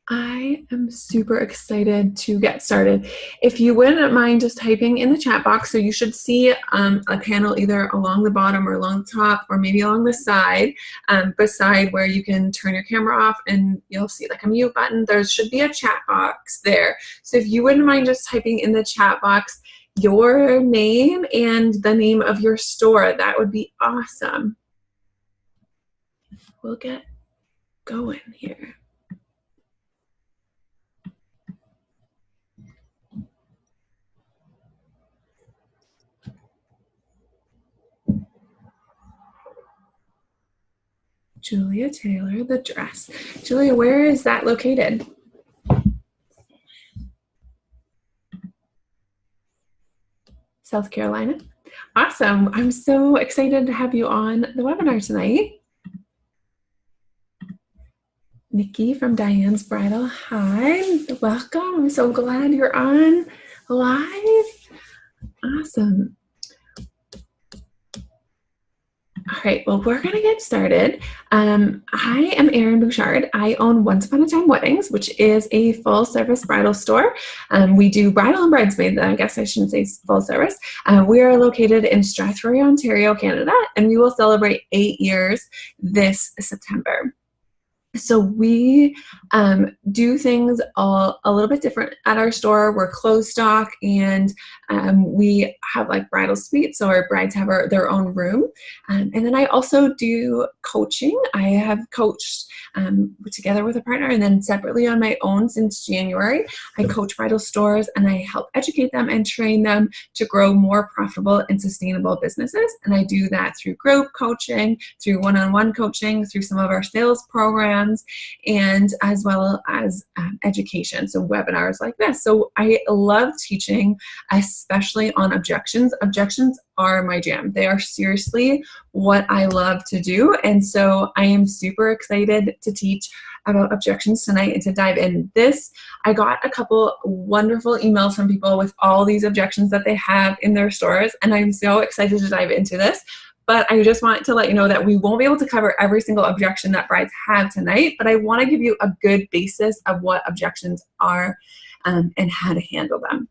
I am super excited to get started. If you wouldn't mind just typing in the chat box, so you should see a panel either along the bottom or along the top or maybe along the side, beside where you can turn your camera off and you'll see like a mute button. There should be a chat box there. So if you wouldn't mind just typing in the chat box your name and the name of your store, that would be awesome. We'll get going here. Julia Taylor, the dress. Julia, where is that located? South Carolina. Awesome. I'm so excited to have you on the webinar tonight. Nikki from Diane's Bridal. Hi, welcome. I'm so glad you're on live. Awesome. All right, well, we're going to get started. I am Erin Bouchard. I own Once Upon a Time Weddings, which is a full-service bridal store. We do bridal and bridesmaid. I guess I shouldn't say full service. We are located in Strathroy, Ontario, Canada, and we will celebrate 8 years this September. So we do things a little bit different at our store. We're closed stock, and we have like bridal suites, so our brides have their own room. And then I also do coaching. I have coached together with a partner, and then separately on my own since January. I coach bridal stores, and I help educate them and train them to grow more profitable and sustainable businesses. And I do that through group coaching, through one-on-one coaching, through some of our sales programs, and as well as education, so webinars like this. So I love teaching, especially on objections. Objections are my jam. They are seriously what I love to do, and so I am super excited to teach about objections tonight and to dive in. I got a couple wonderful emails from people with all these objections that they have in their stores, and I'm so excited to dive into this. But I just want to let you know that we won't be able to cover every single objection that brides have tonight, but I want to give you a good basis of what objections are and how to handle them.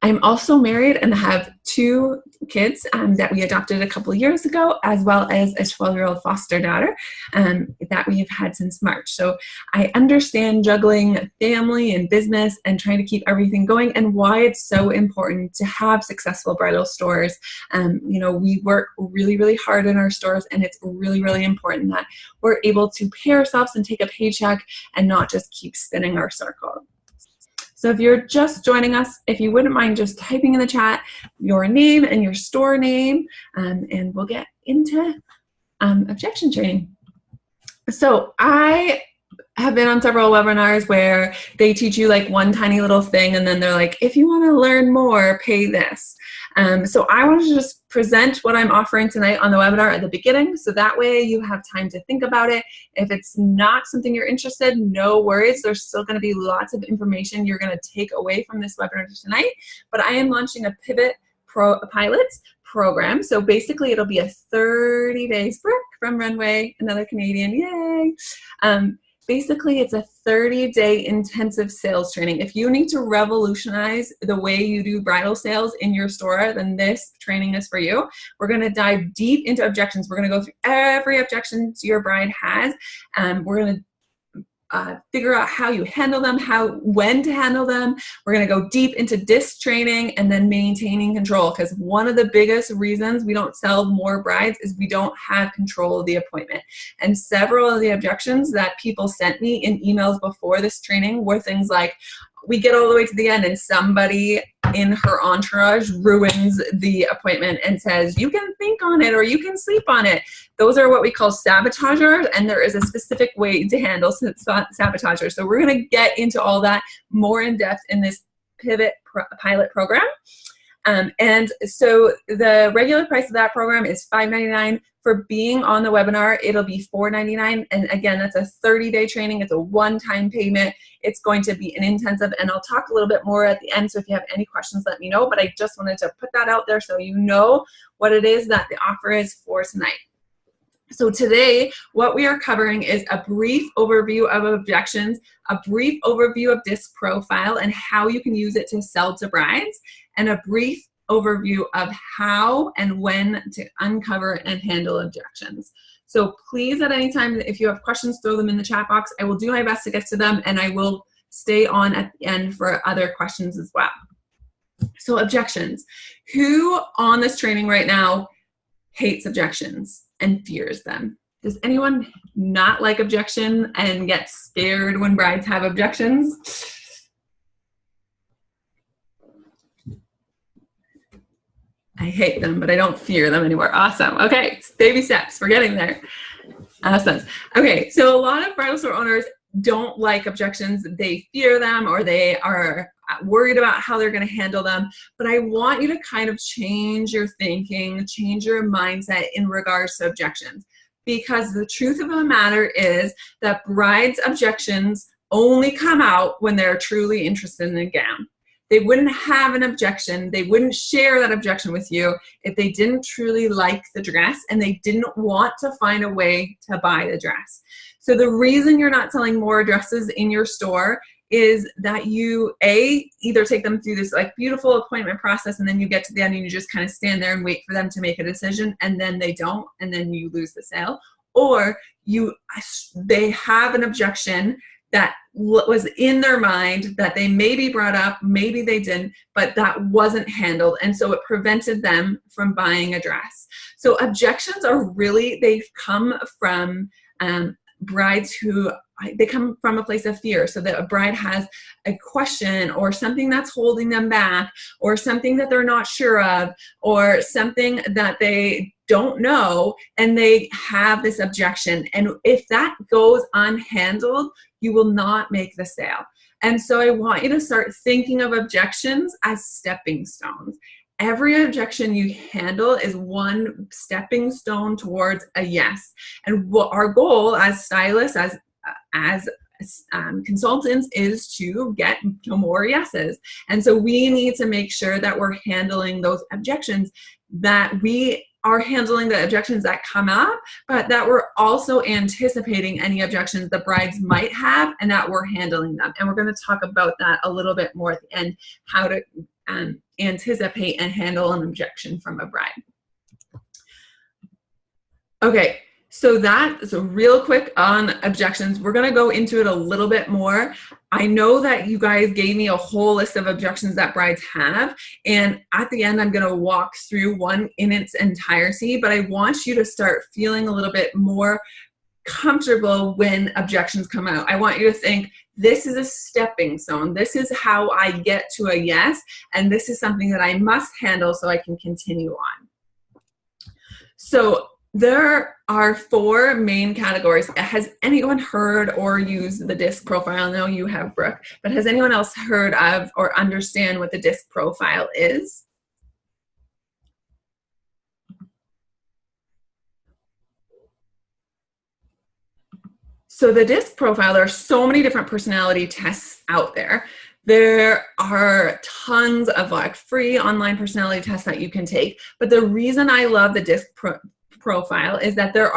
I'm also married and have 2 kids that we adopted a couple years ago, as well as a 12-year-old foster daughter that we have had since March. So I understand juggling family and business and trying to keep everything going, and why it's so important to have successful bridal stores. You know, we work really, really hard in our stores, and it's really, really important that we're able to pay ourselves and take a paycheck and not just keep spinning our circle. So if you're just joining us, if you wouldn't mind just typing in the chat your name and your store name, and we'll get into objection training. So I have been on several webinars where they teach you like one tiny little thing, and then they're like, if you want to learn more, pay this. So I want to just present what I'm offering tonight on the webinar at the beginning, so that way you have time to think about it. If it's not something you're interested, no worries. There's still going to be lots of information you're going to take away from this webinar tonight. But I am launching a Pivot Pilot program. So basically it'll be a 30 days Brooke from Runway, another Canadian, yay. Basically, it's a 30-day intensive sales training. If you need to revolutionize the way you do bridal sales in your store, then this training is for you. We're going to dive deep into objections. We're going to go through every objection your bride has. We're going to figure out how you handle them, when to handle them. We're going to go deep into disc training and then maintaining control, because one of the biggest reasons we don't sell more brides is we don't have control of the appointment. And several of the objections that people sent me in emails before this training were things like, we get all the way to the end and somebody in her entourage ruins the appointment and says, you can think on it or you can sleep on it. Those are what we call sabotagers, and there is a specific way to handle sabotagers. So we're going to get into all that more in depth in this Pivot Pilot program. And so the regular price of that program is $5.99. For being on the webinar, it'll be $4.99. And again, that's a 30-day training. It's a one-time payment. It's going to be an intensive, and I'll talk a little bit more at the end. So if you have any questions, let me know. But I just wanted to put that out there so you know what it is that the offer is for tonight. So today, what we are covering is a brief overview of objections, a brief overview of DISC profile and how you can use it to sell to brides, and a brief overview of how and when to uncover and handle objections. So please, at any time, if you have questions, throw them in the chat box. I will do my best to get to them, and I will stay on at the end for other questions as well. So objections. Who on this training right now hates objections and fears them? Does anyone not like objection and get scared when brides have objections? I hate them, but I don't fear them anymore. Awesome. Okay, baby steps. We're getting there. Awesome. Okay, so a lot of bridal store owners don't like objections. They fear them, or they are worried about how they're going to handle them. But I want you to kind of change your thinking, change your mindset in regards to objections. Because the truth of the matter is that brides' objections only come out when they're truly interested in a gown. They wouldn't have an objection, they wouldn't share that objection with you if they didn't truly like the dress and they didn't want to find a way to buy the dress. So the reason you're not selling more dresses in your store is that you, either take them through this like beautiful appointment process and then you get to the end and you just kind of stand there and wait for them to make a decision and then they don't and then you lose the sale. Or they have an objection that was in their mind that they maybe brought up, maybe they didn't, but that wasn't handled. And so it prevented them from buying a dress. So objections are really, they come from brides who, they come from a place of fear. So that a bride has a question or something that's holding them back or something that they're not sure of or something that they don't know and they have this objection. And if that goes unhandled, you will not make the sale. And so I want you to start thinking of objections as stepping stones. Every objection you handle is one stepping stone towards a yes. And what our goal as stylists, as consultants, is to get to more yeses. And so we need to make sure that we're handling those objections, that we are handling the objections that come up, but that we're also anticipating any objections the brides might have and that we're handling them. And we're going to talk about that a little bit more at the end, how to anticipate and handle an objection from a bride. Okay, so that is a real quick on objections. We're going to go into it a little bit more. I know that you guys gave me a whole list of objections that brides have, and at the end I'm going to walk through one in its entirety, but I want you to start feeling a little bit more comfortable when objections come out. I want you to think, this is a stepping stone. This is how I get to a yes, and this is something that I must handle so I can continue on. So there are 4 main categories. Has anyone heard or used the DISC profile? I know you have, Brooke, but has anyone else heard of or understand what the DISC profile is? So the DISC profile, there are so many different personality tests out there. There are tons of like free online personality tests that you can take. But the reason I love the DISC profile is that there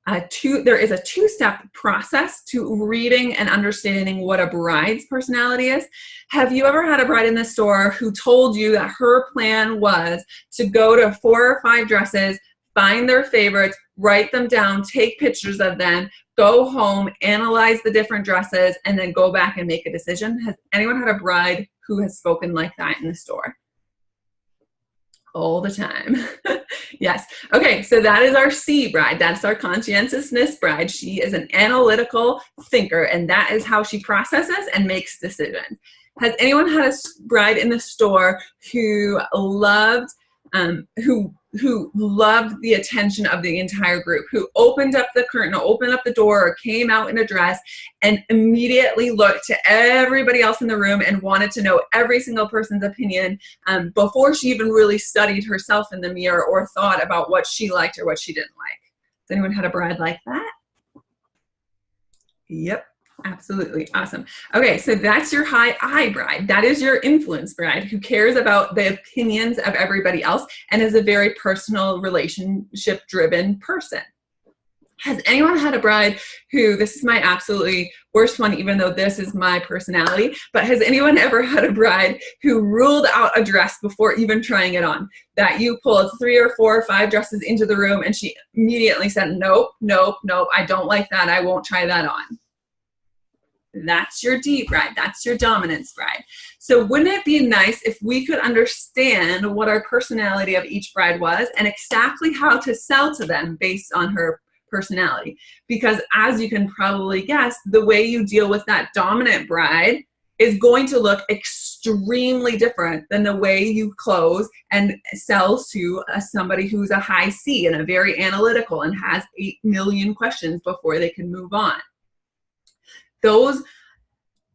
is a 2-step process to reading and understanding what a bride's personality is. Have you ever had a bride in the store who told you that her plan was to go to 4 or 5 dresses, find their favorites, write them down, take pictures of them, go home, analyze the different dresses, and then go back and make a decision? Has anyone had a bride who has spoken like that in the store? All the time. Yes. Okay, so that is our C bride. That's our conscientiousness bride. She is an analytical thinker, and that is how she processes and makes decisions. Has anyone had a bride in the store who loved who loved the attention of the entire group, who opened up the curtain, opened up the door, or came out in a dress and immediately looked to everybody else in the room and wanted to know every single person's opinion before she even really studied herself in the mirror or thought about what she liked or what she didn't like? Has anyone had a bride like that? Yep. Absolutely. Awesome. Okay, so that's your high I bride. That is your influence bride who cares about the opinions of everybody else and is a very personal, relationship-driven person. Has anyone had a bride who, this is my absolutely worst one, even though this is my personality, but has anyone ever had a bride who ruled out a dress before even trying it on? That you pulled 3 or 4 or 5 dresses into the room and she immediately said, nope, nope, nope, I don't like that, I won't try that on. That's your D bride. That's your dominance bride. So wouldn't it be nice if we could understand what our personality of each bride was and exactly how to sell to them based on her personality? Because as you can probably guess, the way you deal with that dominant bride is going to look extremely different than the way you close and sell to somebody who's a high C and a very analytical and has 8 million questions before they can move on.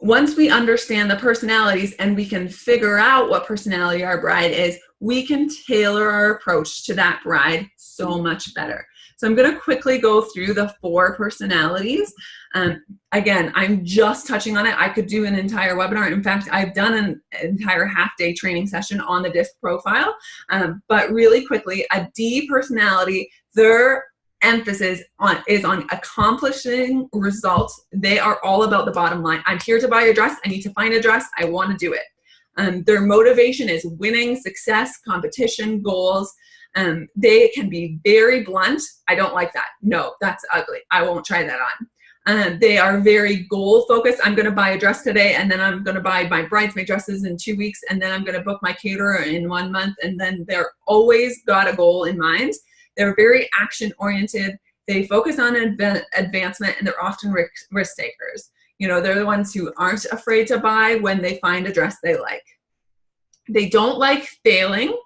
Once we understand the personalities and we can figure out what personality our bride is, we can tailor our approach to that bride so much better. So I'm going to quickly go through the 4 personalities. Again, I'm just touching on it. I could do an entire webinar. In fact, I've done an entire half-day training session on the DISC profile. But really quickly, a D personality, their emphasis is on accomplishing results. They are all about the bottom line. I'm here to buy a dress. I need to find a dress. I want to do it. Their motivation is winning, success, competition, goals. They can be very blunt. I don't like that. No, that's ugly. I won't try that on. They are very goal focused. I'm going to buy a dress today, and then I'm going to buy my bridesmaid dresses in 2 weeks, and then I'm going to book my caterer in 1 month, and then they're always got a goal in mind. They're very action-oriented. They focus on advancement, and they're often risk takers. You know, they're the ones who aren't afraid to buy when they find a dress they like. They don't like failing.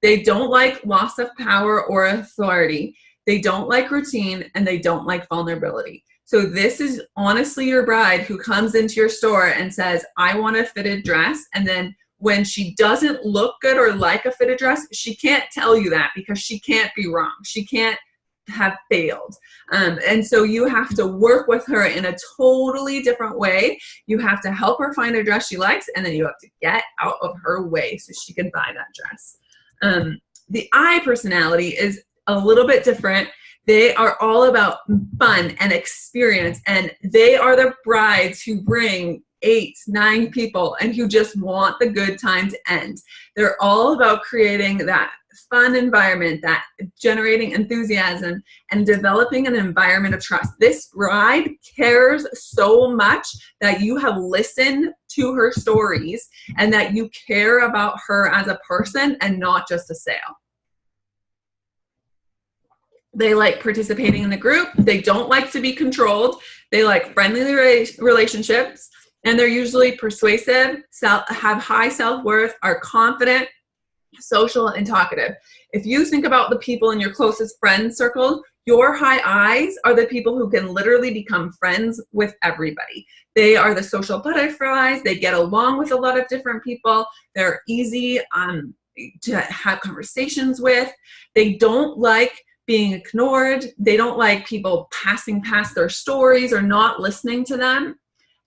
They don't like loss of power or authority. They don't like routine, and they don't like vulnerability. So this is honestly your bride who comes into your store and says, I want a fitted dress, and then when she doesn't look good or like a fitted dress, she can't tell you that because she can't be wrong. She can't have failed. And so you have to work with her in a totally different way. You have to help her find a dress she likes, and then you have to get out of her way so she can buy that dress. The I personality is a little bit different. They are all about fun and experience, and they are the brides who bring 8, 9 people and who just want the good time to end. They're all about creating that fun environment, that generating enthusiasm and developing an environment of trust. This bride cares so much that you have listened to her stories and that you care about her as a person and not just a sale. They like participating in a group. They don't like to be controlled. They like friendly relationships. And they're usually persuasive, have high self-worth, are confident, social, and talkative. If you think about the people in your closest friend circle, your high I's are the people who can literally become friends with everybody. They are the social butterflies. They get along with a lot of different people. They're easy to have conversations with. They don't like being ignored. They don't like people passing past their stories or not listening to them.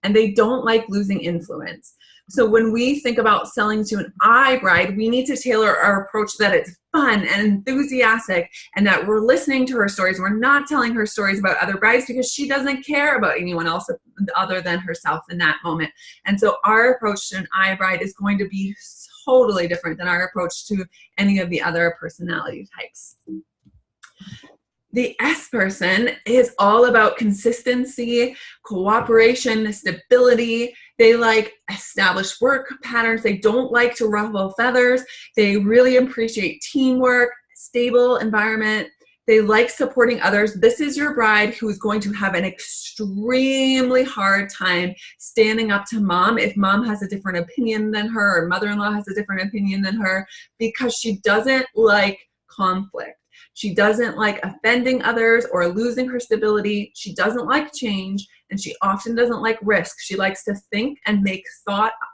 And they don't like losing influence. So when we think about selling to an I bride, we need to tailor our approach that it's fun and enthusiastic and that we're listening to her stories. We're not telling her stories about other brides because she doesn't care about anyone else other than herself in that moment. And so our approach to an I bride is going to be totally different than our approach to any of the other personality types. The S person is all about consistency, cooperation, stability. They like established work patterns. They don't like to ruffle feathers. They really appreciate teamwork, stable environment. They like supporting others. This is your bride who is going to have an extremely hard time standing up to mom if mom has a different opinion than her or mother-in-law has a different opinion than her because she doesn't like conflict. She doesn't like offending others or losing her stability. She doesn't like change, and she often doesn't like risk. She likes to think and make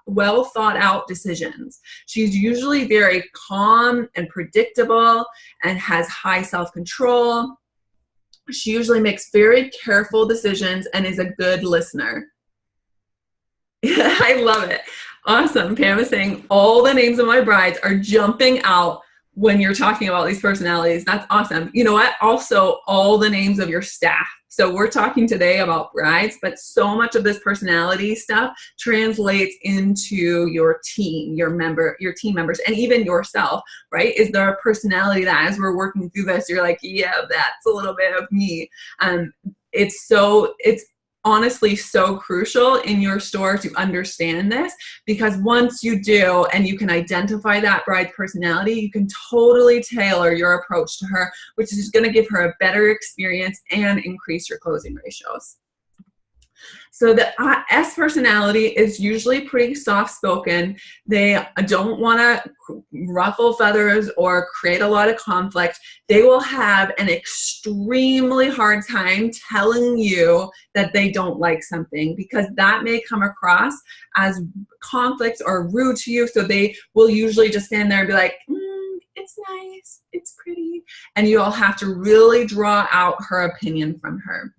well thought out decisions. She's usually very calm and predictable and has high self-control. She usually makes very careful decisions and is a good listener. I love it. Awesome. Pam is saying all the names of my brides are jumping out when you're talking about these personalities. That's awesome. You know what? Also, all the names of your staff. So we're talking today about brides, but so much of this personality stuff translates into your team, your team members, and even yourself, right? Is there a personality that as we're working through this, you're like, yeah, that's a little bit of me. It's honestly so crucial in your store to understand this, because once you do and you can identify that bride's personality, you can totally tailor your approach to her, which is going to give her a better experience and increase your closing ratios. So the S personality is usually pretty soft-spoken. They don't want to ruffle feathers or create a lot of conflict. They will have an extremely hard time telling you that they don't like something, because that may come across as conflict or rude to you. So they will usually just stand there and be like, it's nice, it's pretty. And you all have to really draw out her opinion from her.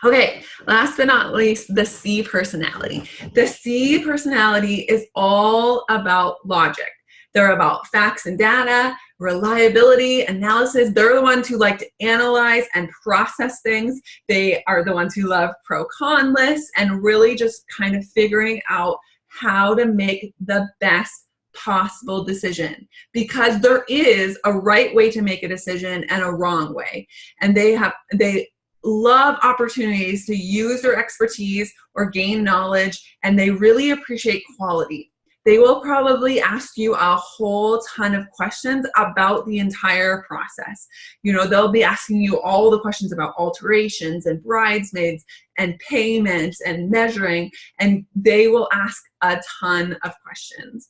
Okay, last but not least, the C personality. The C personality is all about logic. They're about facts and data, reliability, analysis. They're the ones who like to analyze and process things. They are the ones who love pro-con lists and really just kind of figuring out how to make the best possible decision, because there is a right way to make a decision and a wrong way. And they love opportunities to use their expertise or gain knowledge, and they really appreciate quality. They will probably ask you a whole ton of questions about the entire process. You know, they'll be asking you all the questions about alterations and bridesmaids and payments and measuring, and they will ask a ton of questions.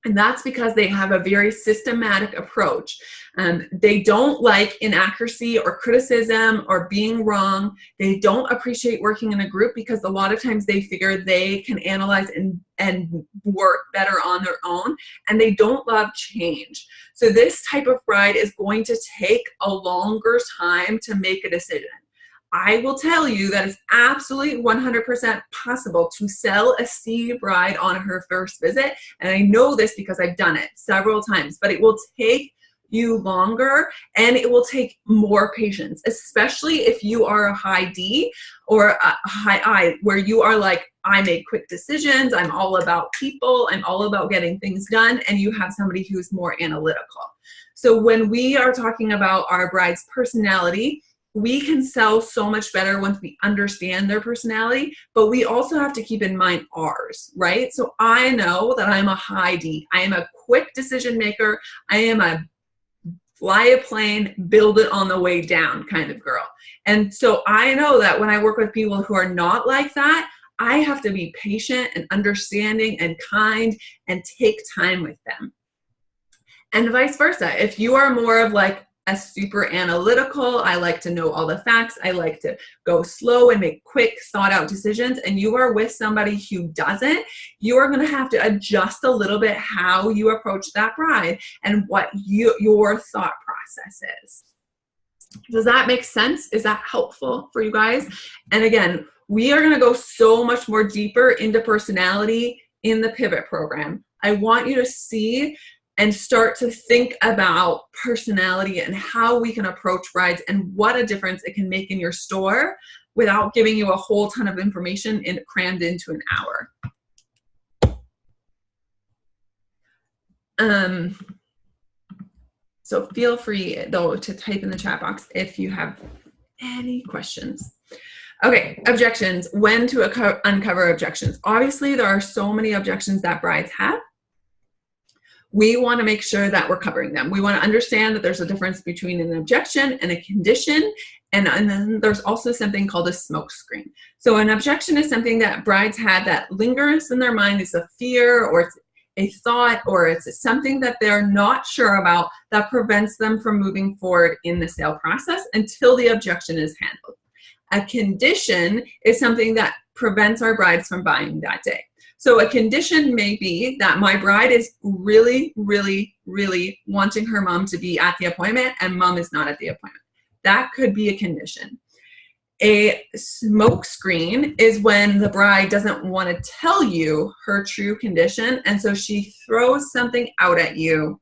And that's because they have a very systematic approach. They don't like inaccuracy or criticism or being wrong. They don't appreciate working in a group, because a lot of times they figure they can analyze and work better on their own. And they don't love change. So this type of bride is going to take a longer time to make a decision. I will tell you that it's absolutely 100% possible to sell a C bride on her first visit. And I know this because I've done it several times, but it will take you longer and it will take more patience, especially if you are a high D or a high I, where you are like, I make quick decisions, I'm all about people, I'm all about getting things done, and you have somebody who's more analytical. So when we are talking about our bride's personality, we can sell so much better once we understand their personality, but we also have to keep in mind ours, right? So I know that I'm a high D. I am a quick decision maker. I am a fly a plane, build it on the way down kind of girl. And so I know that when I work with people who are not like that, I have to be patient and understanding and kind and take time with them. And vice versa. If you are more of like a super analytical, I like to know all the facts, I like to go slow and make quick thought out decisions, and you are with somebody who doesn't, you are going to have to adjust a little bit how you approach that bride and what your thought process is. Does that make sense? Is that helpful for you guys? And again, we are going to go so much more deeper into personality in the Pivot program. I want you to see and start to think about personality and how we can approach brides and what a difference it can make in your store without giving you a whole ton of information crammed into an hour. So feel free, though, to type in the chat box if you have any questions. Okay, objections. When to uncover objections. Obviously, there are so many objections that brides have. We want to make sure that we're covering them. We want to understand that there's a difference between an objection and a condition, and then there's also something called a smoke screen. So an objection is something that brides had that lingers in their mind. It's a fear, or it's a thought, or it's something that they're not sure about that prevents them from moving forward in the sale process until the objection is handled. A condition is something that prevents our brides from buying that day. So a condition may be that my bride is really, really, really wanting her mom to be at the appointment and mom is not at the appointment. That could be a condition. A smoke screen is when the bride doesn't want to tell you her true condition, and so she throws something out at you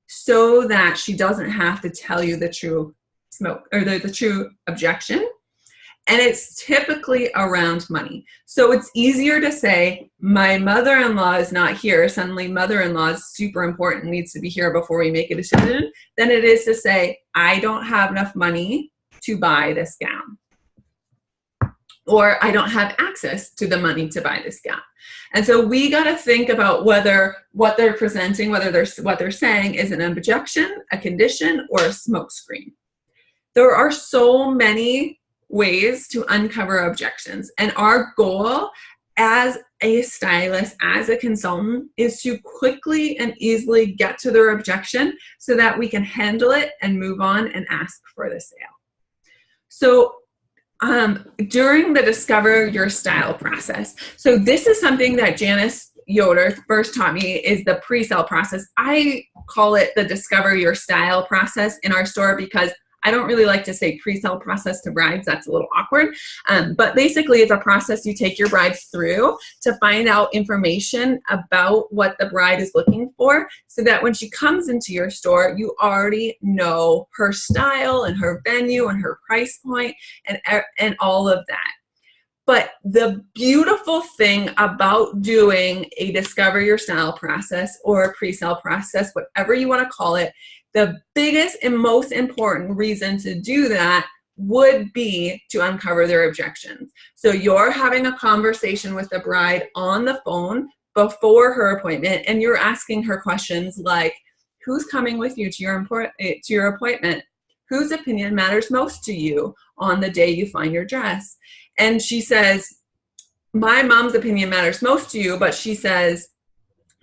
so that she doesn't have to tell you the true smoke or the true objection. And it's typically around money. So it's easier to say, my mother-in-law is not here. Suddenly mother-in-law is super important, needs to be here before we make a decision, than it is to say, I don't have enough money to buy this gown. Or I don't have access to the money to buy this gown. And so we got to think about whether what they're presenting, whether what they're saying is an objection, a condition, or a smokescreen. There are so many ways to uncover objections. And our goal as a stylist, as a consultant, is to quickly and easily get to their objection so that we can handle it and move on and ask for the sale. So during the Discover Your Style process, so this is something that Janice Yoder first taught me, is the pre-sale process. I call it the Discover Your Style process in our store because I don't really like to say pre-sale process to brides. That's a little awkward. But basically, it's a process you take your bride through to find out information about what the bride is looking for so that when she comes into your store, you already know her style and her venue and her price point and all of that. But the beautiful thing about doing a Discover Your Style process or a pre-sale process, whatever you want to call it, the biggest and most important reason to do that would be to uncover their objections. So you're having a conversation with the bride on the phone before her appointment, and you're asking her questions like, who's coming with you to your appointment? Whose opinion matters most to you on the day you find your dress? And she says, my mom's opinion matters most to you, but she says,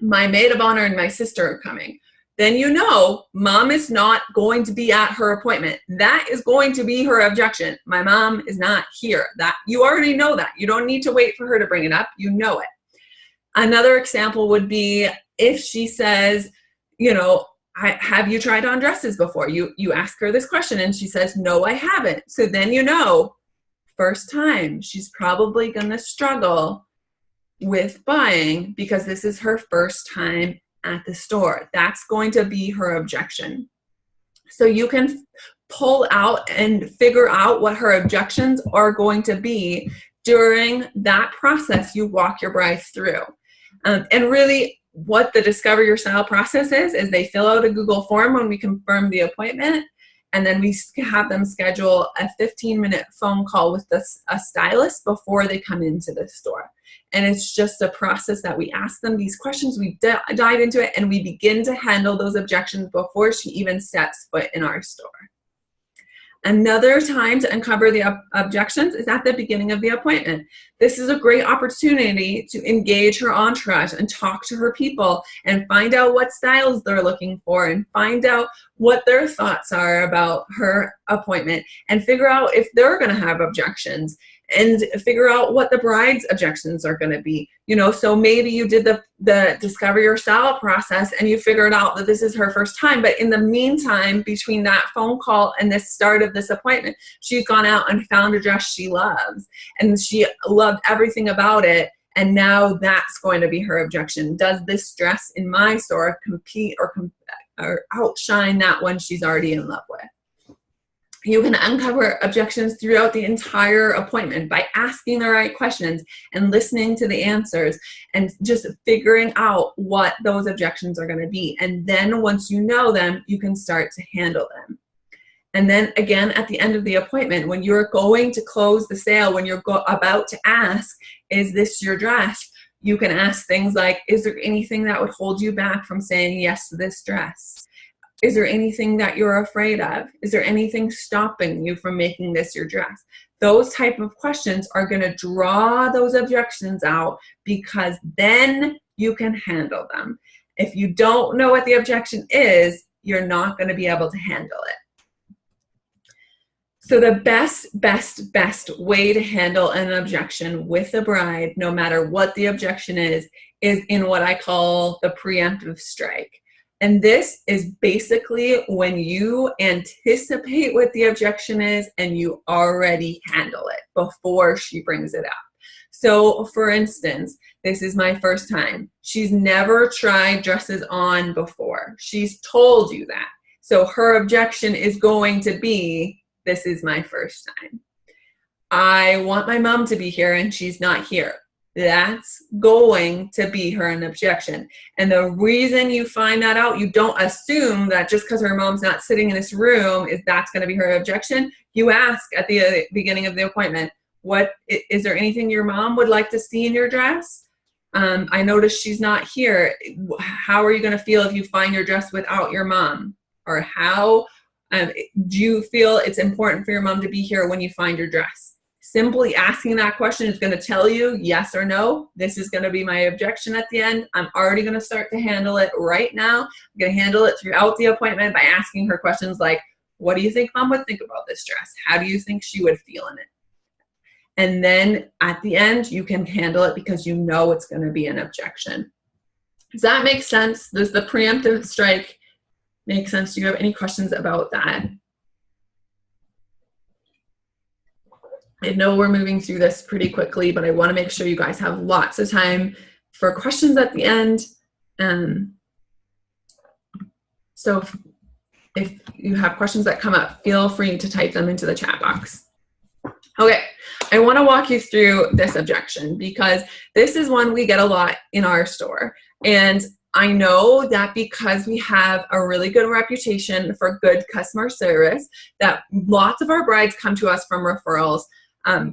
my maid of honor and my sister are coming. Then you know mom is not going to be at her appointment. That is going to be her objection. My mom is not here. That you already know that. You don't need to wait for her to bring it up. You know it. Another example would be if she says, you know, have you tried on dresses before? You ask her this question and she says, no, I haven't. So then you know, first time, she's probably going to struggle with buying because this is her first time at the store. That's going to be her objection. So you can pull out and figure out what her objections are going to be during that process you walk your bride through. And really what the Discover Your Style process is they fill out a Google form when we confirm the appointment, and then we have them schedule a 15-minute phone call with a stylist before they come into the store. And it's just a process that we ask them these questions, we dive into it, and we begin to handle those objections before she even steps foot in our store. Another time to uncover the objections is at the beginning of the appointment. This is a great opportunity to engage her entourage and talk to her people and find out what styles they're looking for and find out what their thoughts are about her appointment and figure out if they're going to have objections and figure out what the bride's objections are going to be. You know, so maybe you did the Discover Your Style process and you figured out that this is her first time, but in the meantime, between that phone call and the start of this appointment, she's gone out and found a dress she loves and she loved everything about it. And now that's going to be her objection. Does this dress in my store compete or outshine that one she's already in love with? You can uncover objections throughout the entire appointment by asking the right questions and listening to the answers and just figuring out what those objections are going to be. And then once you know them, you can start to handle them. And then again, at the end of the appointment, when you're going to close the sale, when you're about to ask, is this your dress? You can ask things like, is there anything that would hold you back from saying yes to this dress? Is there anything that you're afraid of? Is there anything stopping you from making this your dress? Those type of questions are going to draw those objections out because then you can handle them. If you don't know what the objection is, you're not going to be able to handle it. So the best way to handle an objection with a bride, no matter what the objection is in what I call the preemptive strike. And this is basically when you anticipate what the objection is and you already handle it before she brings it up. So for instance, this is my first time. She's never tried dresses on before. She's told you that. So her objection is going to be, this is my first time. I want my mom to be here and she's not here. That's going to be her an objection. And the reason you find that out, you don't assume that just because her mom's not sitting in this room, that's going to be her objection. You ask at the beginning of the appointment, is there anything your mom would like to see in your dress? I noticed she's not here. How are you going to feel if you find your dress without your mom? Or how do you feel it's important for your mom to be here when you find your dress? Simply asking that question is going to tell you yes or no. This is going to be my objection at the end. I'm already going to start to handle it right now. I'm going to handle it throughout the appointment by asking her questions like, what do you think mom would think about this dress? How do you think she would feel in it? And then at the end, you can handle it because you know it's going to be an objection. Does that make sense? Does the preemptive strike make sense? Do you have any questions about that? I know we're moving through this pretty quickly, but I want to make sure you guys have lots of time for questions at the end. So if you have questions that come up, feel free to type them into the chat box. Okay, I want to walk you through this objection because this is one we get a lot in our store. And I know that because we have a really good reputation for good customer service, that lots of our brides come to us from referrals.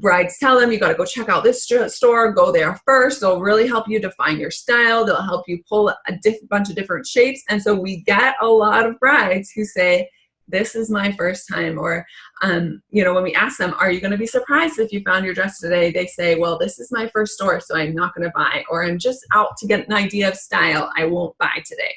Brides tell them, you got to go check out this store, go there first. They'll really help you define your style. They'll help you pull a bunch of different shapes. And so we get a lot of brides who say, this is my first time. Or, you know, when we ask them, are you going to be surprised if you found your dress today? They say, well, this is my first store, so I'm not going to buy. Or I'm just out to get an idea of style. I won't buy today.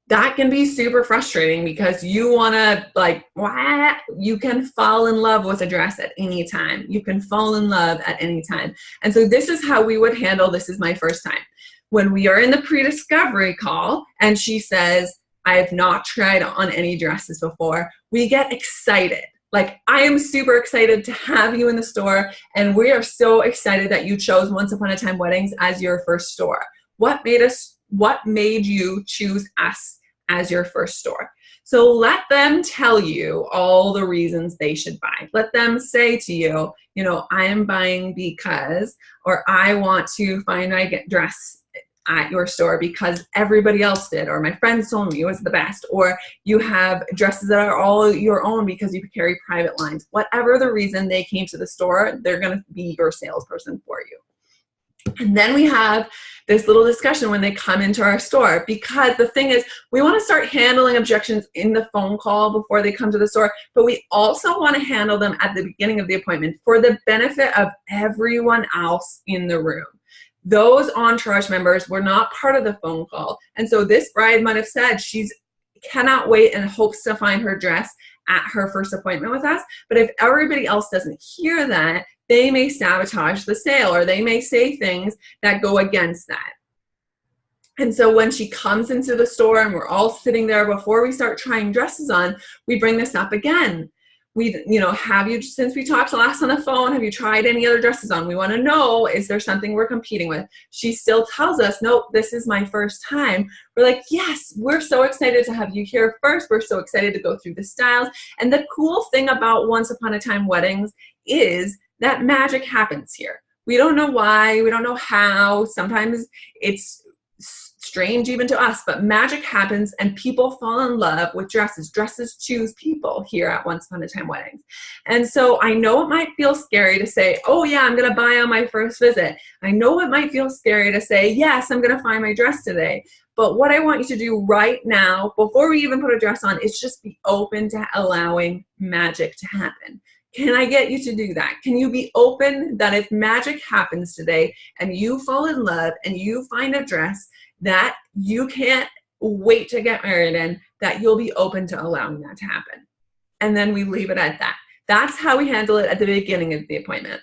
That can be super frustrating because you want to, like, what? You can fall in love with a dress at any time. You can fall in love at any time. And so this is how we would handle this is my first time. When we are in the pre-discovery call and she says, I have not tried on any dresses before, we get excited. Like, I am super excited to have you in the store, and we are so excited that you chose Once Upon a Time Weddings as your first store. What made you choose us as your first store? So let them tell you all the reasons they should buy. Let them say to you, you know, I am buying because, or I want to find my dress at your store because everybody else did, or my friends told me it was the best, or you have dresses that are all your own because you carry private lines. Whatever the reason they came to the store, they're going to be your salesperson for you. And then we have this little discussion when they come into our store, because the thing is, we want to start handling objections in the phone call before they come to the store, but we also want to handle them at the beginning of the appointment for the benefit of everyone else in the room. Those entourage members were not part of the phone call. And so this bride might have said she's cannot wait and hopes to find her dress at her first appointment with us. But if everybody else doesn't hear that, they may sabotage the sale, or they may say things that go against that. And so when she comes into the store and we're all sitting there before we start trying dresses on, we bring this up again. Have you, since we talked last on the phone, have you tried any other dresses on? We want to know, is there something we're competing with? She still tells us, nope, this is my first time. We're like, yes, we're so excited to have you here first. We're so excited to go through the styles. And the cool thing about Once Upon a Time Weddings is that magic happens here. We don't know why, we don't know how. Sometimes it's strange even to us, but magic happens and people fall in love with dresses. Dresses choose people here at Once Upon a Time Weddings. And so I know it might feel scary to say, oh yeah, I'm gonna buy on my first visit. I know it might feel scary to say, yes, I'm gonna find my dress today. But what I want you to do right now, before we even put a dress on, is just be open to allowing magic to happen. Can I get you to do that? Can you be open that if magic happens today and you fall in love and you find a dress that you can't wait to get married in, that you'll be open to allowing that to happen? And then we leave it at that. That's how we handle it at the beginning of the appointment.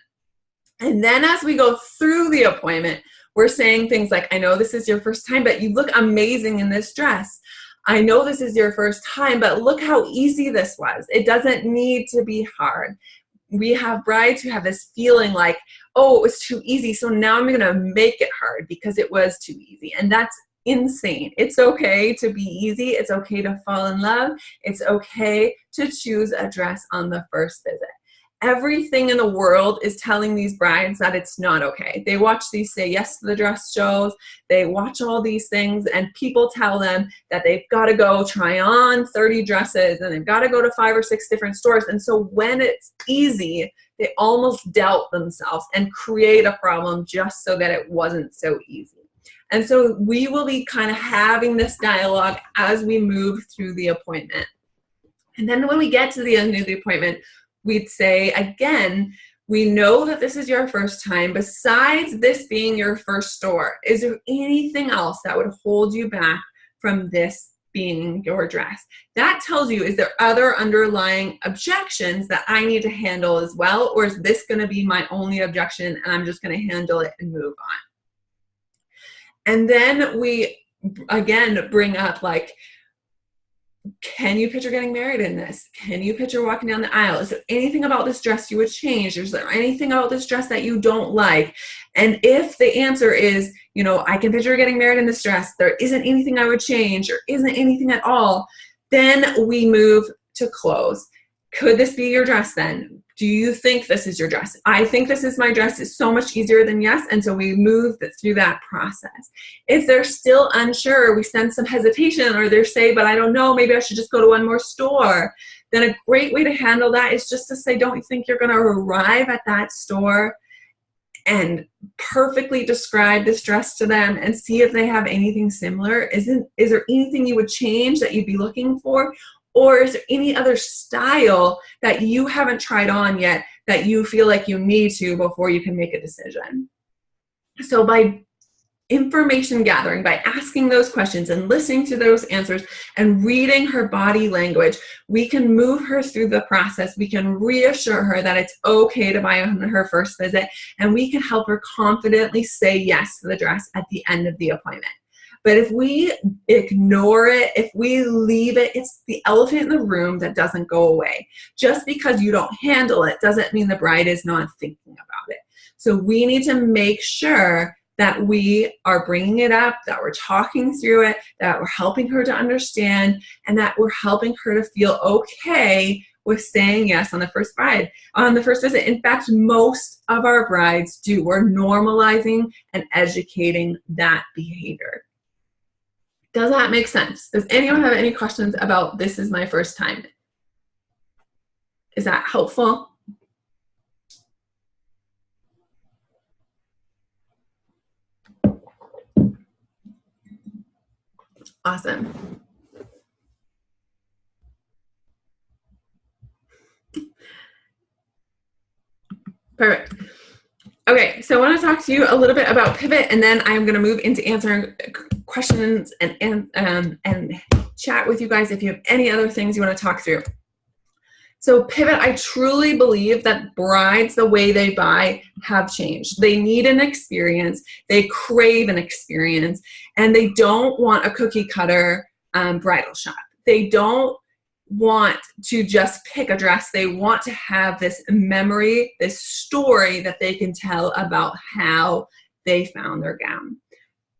And then as we go through the appointment, we're saying things like, I know this is your first time, but you look amazing in this dress. I know this is your first time, but look how easy this was. It doesn't need to be hard. We have brides who have this feeling like, oh, it was too easy, so now I'm going to make it hard because it was too easy. And that's insane. It's okay to be easy. It's okay to fall in love. It's okay to choose a dress on the first visit. Everything in the world is telling these brides that it's not okay. They watch these Say Yes to the Dress shows. They watch all these things, and people tell them that they've got to go try on 30 dresses and they've got to go to 5 or 6 different stores. And so when it's easy, they almost doubt themselves and create a problem just so that it wasn't so easy. And so we will be kind of having this dialogue as we move through the appointment. And then when we get to the end of the appointment, we'd say, again, we know that this is your first time. Besides this being your first store, is there anything else that would hold you back from this being your dress? That tells you, is there other underlying objections that I need to handle as well? Or is this going to be my only objection and I'm just going to handle it and move on? And then we, again, bring up like, can you picture getting married in this? Can you picture walking down the aisle? Is there anything about this dress you would change? Is there anything about this dress that you don't like? And if the answer is, you know, I can picture getting married in this dress, there isn't anything I would change or isn't anything at all, then we move to close. Could this be your dress then? Do you think this is your dress? I think this is my dress is so much easier than yes. And so we move through that process. If they're still unsure, we sense some hesitation, or they say, but I don't know, maybe I should just go to one more store. Then a great way to handle that is just to say, don't you think you're going to arrive at that store and perfectly describe this dress to them and see if they have anything similar? Is there anything you would change that you'd be looking for? Or is there any other style that you haven't tried on yet that you feel like you need to before you can make a decision? So by information gathering, by asking those questions and listening to those answers and reading her body language, we can move her through the process. We can reassure her that it's okay to buy on her first visit, and we can help her confidently say yes to the dress at the end of the appointment. But if we ignore it, if we leave it, it's the elephant in the room that doesn't go away. Just because you don't handle it doesn't mean the bride is not thinking about it. So we need to make sure that we are bringing it up, that we're talking through it, that we're helping her to understand, and that we're helping her to feel okay with saying yes on the first visit. In fact, most of our brides do. We're normalizing and educating that behavior. Does that make sense? Does anyone have any questions about this is my first time? Is that helpful? Awesome. Perfect. Okay, so I want to talk to you a little bit about Pivot, and then I'm going to move into answering questions and chat with you guys if you have any other things you want to talk through. So Pivot, I truly believe that brides, the way they buy, have changed. They need an experience, they crave an experience, and they don't want a cookie cutter bridal shop. They don't want to just pick a dress. They want to have this memory, this story that they can tell about how they found their gown.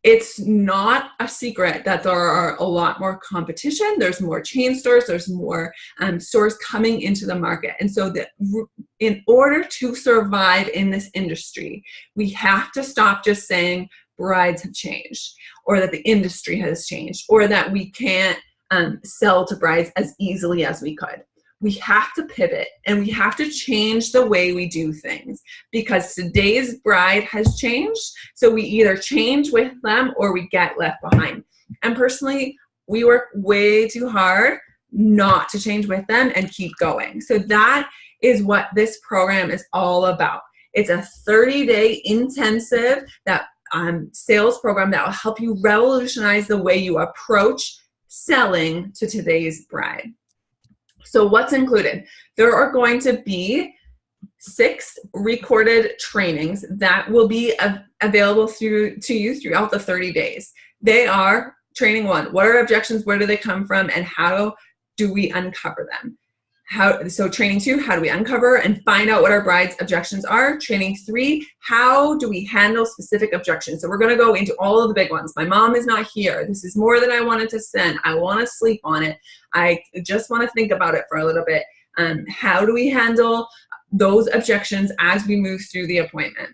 It's not a secret that there are a lot more competition. There's more chain stores. There's more stores coming into the market. And so in order to survive in this industry, we have to stop just saying brides have changed, or that the industry has changed, or that we can't sell to brides as easily as we could. We have to pivot, and we have to change the way we do things, because today's bride has changed. So we either change with them or we get left behind. And personally, we work way too hard not to change with them and keep going. So that is what this program is all about. It's a 30-day intensive sales program that will help you revolutionize the way you approach selling to today's bride. So what's included? There are going to be 6 recorded trainings that will be available to you throughout the 30 days. They are training 1. What are objections? Where do they come from? And how do we uncover them? So training 2, how do we uncover and find out what our bride's objections are? Training 3, how do we handle specific objections? So we're going to go into all of the big ones. My mom is not here. This is more than I wanted to send. I want to sleep on it. I just want to think about it for a little bit. How do we handle those objections as we move through the appointment?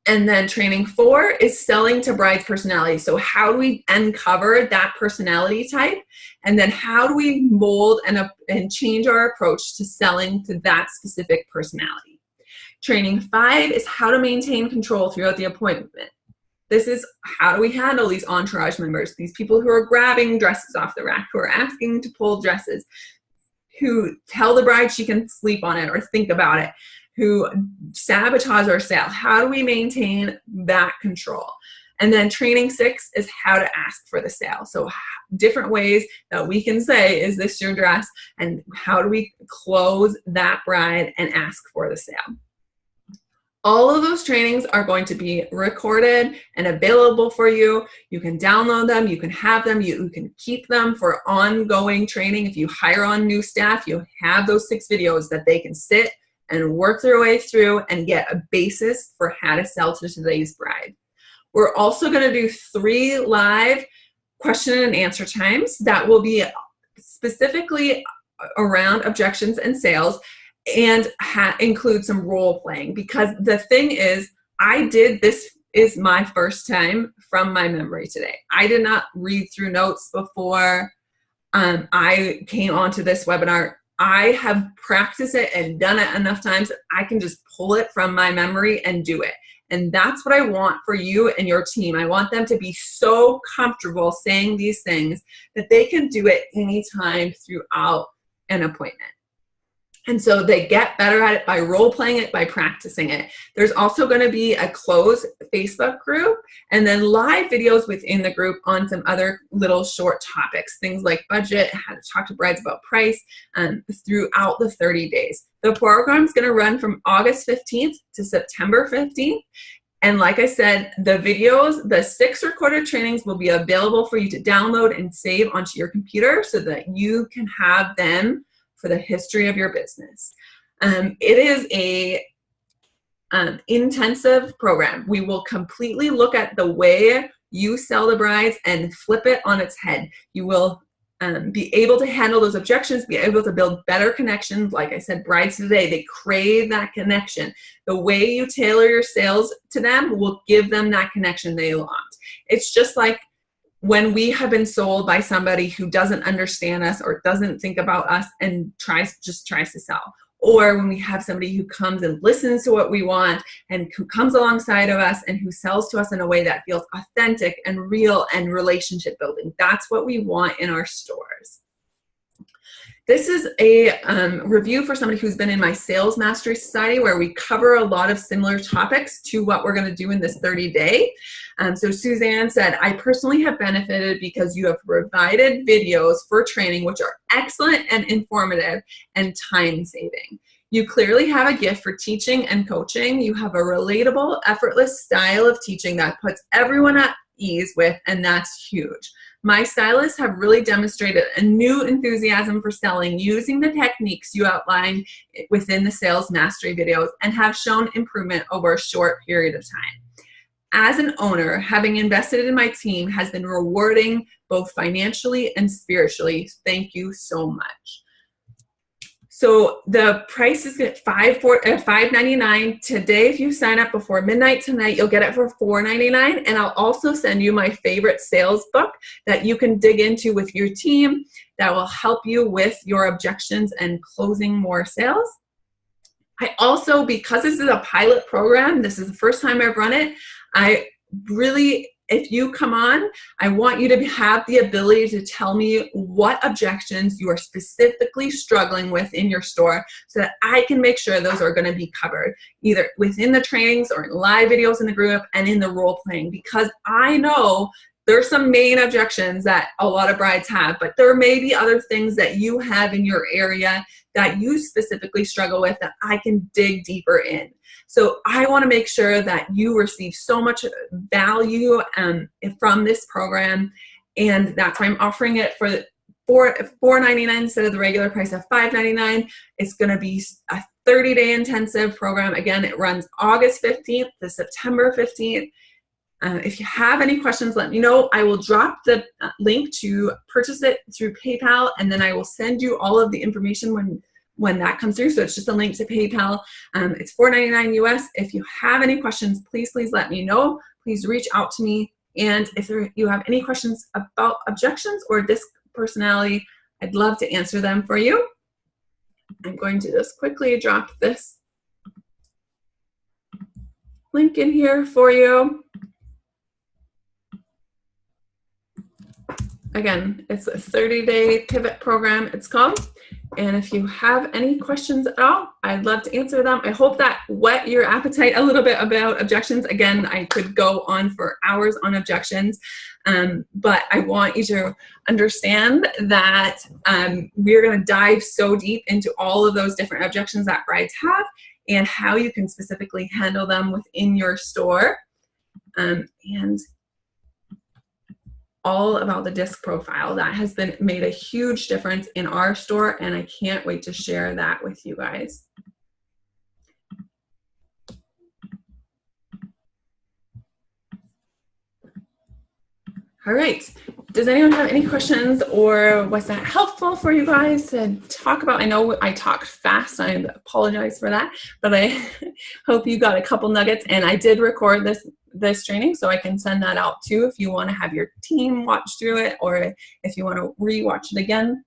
And then training 4 is selling to bride's personality. So how do we uncover that personality type? And then how do we mold and change our approach to selling to that specific personality? Training 5 is how to maintain control throughout the appointment. This is how do we handle these entourage members, these people who are grabbing dresses off the rack, who are asking to pull dresses, who tell the bride she can sleep on it or think about it, who sabotage our sale. How do we maintain that control? And then training 6 is how to ask for the sale. So different ways that we can say, is this your dress? And how do we close that bride and ask for the sale? All of those trainings are going to be recorded and available for you. You can download them, you can have them, you can keep them for ongoing training. If you hire on new staff, you have those 6 videos that they can sit and work their way through and get a basis for how to sell to today's bride. We're also going to do 3 live question and answer times that will be specifically around objections and sales, and include some role playing, because the thing is, this is my first time from my memory today. I did not read through notes before I came onto this webinar. I have practiced it and done it enough times that I can just pull it from my memory and do it. And that's what I want for you and your team. I want them to be so comfortable saying these things that they can do it anytime throughout an appointment. And so they get better at it by role-playing it, by practicing it. There's also going to be a closed Facebook group and then live videos within the group on some other little short topics, things like budget, how to talk to brides about price, throughout the 30 days. The program is going to run from August 15th to September 15th. And like I said, the videos, the 6 recorded trainings will be available for you to download and save onto your computer so that you can have them for the history of your business. It is a intensive program. We will completely look at the way you sell the brides and flip it on its head. You will be able to handle those objections, be able to build better connections. Like I said, brides today, they crave that connection. The way you tailor your sales to them will give them that connection they want. It's just like when we have been sold by somebody who doesn't understand us or doesn't think about us and just tries to sell. Or when we have somebody who comes and listens to what we want and who comes alongside of us and who sells to us in a way that feels authentic and real and relationship building. That's what we want in our stores. This is a review for somebody who's been in my Sales Mastery Society, where we cover a lot of similar topics to what we're going to do in this 30-day. So Suzanne said, I personally have benefited because you have provided videos for training which are excellent and informative and time-saving. You clearly have a gift for teaching and coaching. You have a relatable, effortless style of teaching that puts everyone at ease with, and that's huge. My stylists have really demonstrated a new enthusiasm for selling using the techniques you outlined within the Sales Mastery videos and have shown improvement over a short period of time. As an owner, having invested in my team has been rewarding both financially and spiritually. Thank you so much. So the price is $5.99 today. If you sign up before midnight tonight, you'll get it for $4.99. And I'll also send you my favorite sales book that you can dig into with your team that will help you with your objections and closing more sales. I also, because this is a pilot program, this is the first time I've run it, if you come on, I want you to have the ability to tell me what objections you are specifically struggling with in your store so that I can make sure those are going to be covered either within the trainings or in live videos in the group and in the role playing, because I know there's some main objections that a lot of brides have, but there may be other things that you have in your area that you specifically struggle with that I can dig deeper in. So I want to make sure that you receive so much value from this program, and that's why I'm offering it for $4.99 instead of the regular price of $5.99. It's going to be a 30-day intensive program. Again, it runs August 15th to September 15th. If you have any questions, let me know. I will drop the link to purchase it through PayPal, and then I will send you all of the information when that comes through. So it's just a link to PayPal. It's $4.99 US. If you have any questions, please let me know. Please reach out to me. And if you have any questions about objections or disc personality, I'd love to answer them for you. I'm going to just quickly drop this link in here for you. Again, it's a 30-day pivot program, it's called. And if you have any questions at all, I'd love to answer them. I hope that whet your appetite a little bit about objections. Again, I could go on for hours on objections, but I want you to understand that we're going to dive so deep into all of those different objections that brides have and how you can specifically handle them within your store. And all about the disc profile. That has made a huge difference in our store, and I can't wait to share that with you guys. All right, does anyone have any questions, or was that helpful for you guys to talk about? I know I talked fast, I apologize for that, but I hope you got a couple nuggets, and I did record this training, so I can send that out too if you want to have your team watch through it, or if you want to re-watch it again.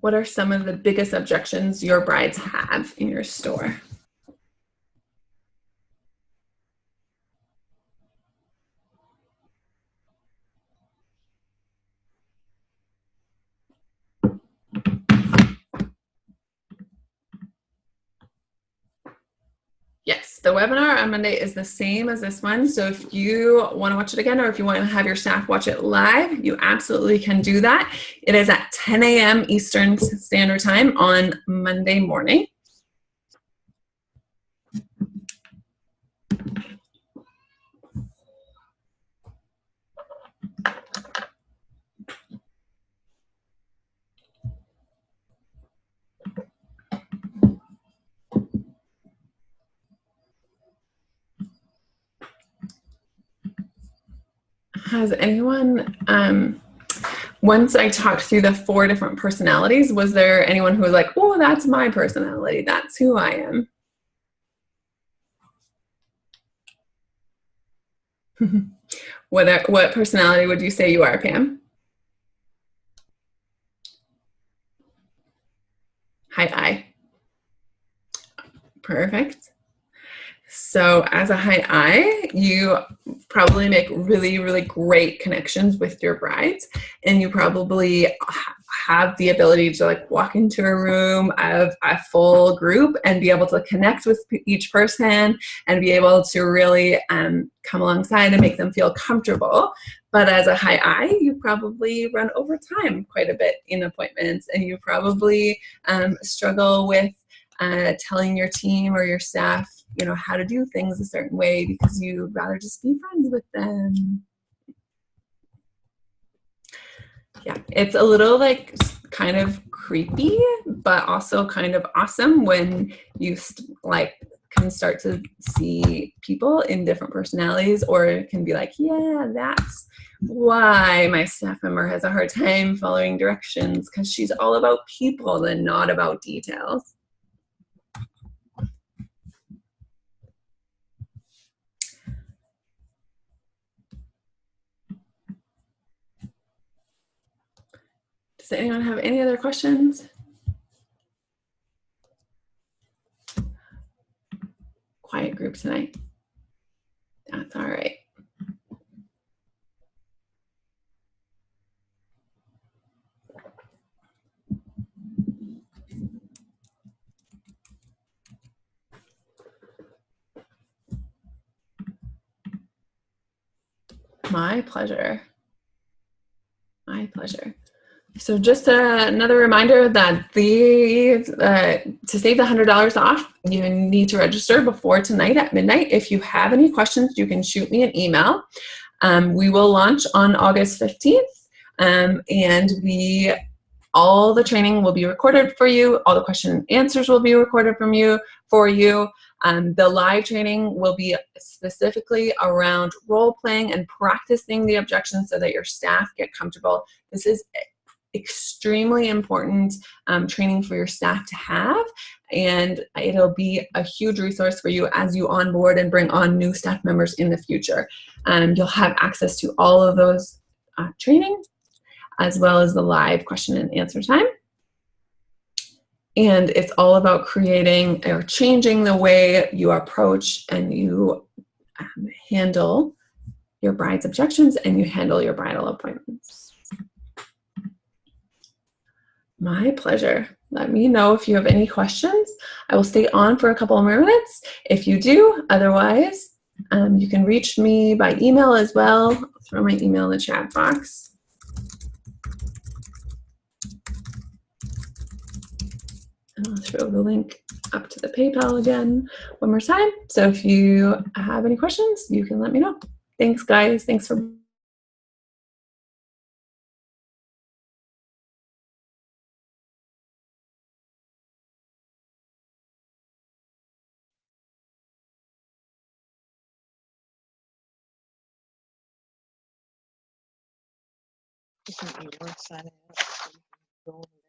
What are some of the biggest objections your brides have in your store? Yes, the webinar on Monday is the same as this one. So if you want to watch it again, or if you want to have your staff watch it live, you absolutely can do that. It is at 10 a.m. Eastern Standard Time on Monday morning. Has anyone, once I talked through the 4 different personalities, was there anyone who was like, oh, that's my personality, that's who I am? What personality would you say you are, Pam? High I. Perfect. So as a high I, you probably make really, really great connections with your brides, and you probably have the ability to like walk into a room of a full group and be able to connect with each person and be able to really come alongside and make them feel comfortable. But as a high I, you probably run over time quite a bit in appointments, and you probably struggle with telling your team or your staff, you know, how to do things a certain way because you'd rather just be friends with them. Yeah, it's a little like kind of creepy, but also kind of awesome when you can start to see people in different personalities, or it can be like, yeah, that's why my staff member has a hard time following directions, because she's all about people and not about details. Does anyone have any other questions? Quiet group tonight. That's all right. My pleasure. My pleasure. So just another reminder that to save the $100 off, you need to register before tonight at midnight. If you have any questions, you can shoot me an email. We will launch on August 15th, and all the training will be recorded for you. All the question and answers will be recorded for you. The live training will be specifically around role playing and practicing the objections so that your staff get comfortable. This is extremely important training for your staff to have, and it'll be a huge resource for you as you onboard and bring on new staff members in the future. You'll have access to all of those trainings as well as the live question and answer time. And it's all about creating or changing the way you approach and you handle your bride's objections and you handle your bridal appointments. My pleasure. Let me know if you have any questions. I will stay on for a couple more minutes if you do. Otherwise, you can reach me by email as well. I'll throw my email in the chat box. And I'll throw the link up to the PayPal again one more time. So if you have any questions, you can let me know. Thanks, guys. Thanks for Signing up so you can go over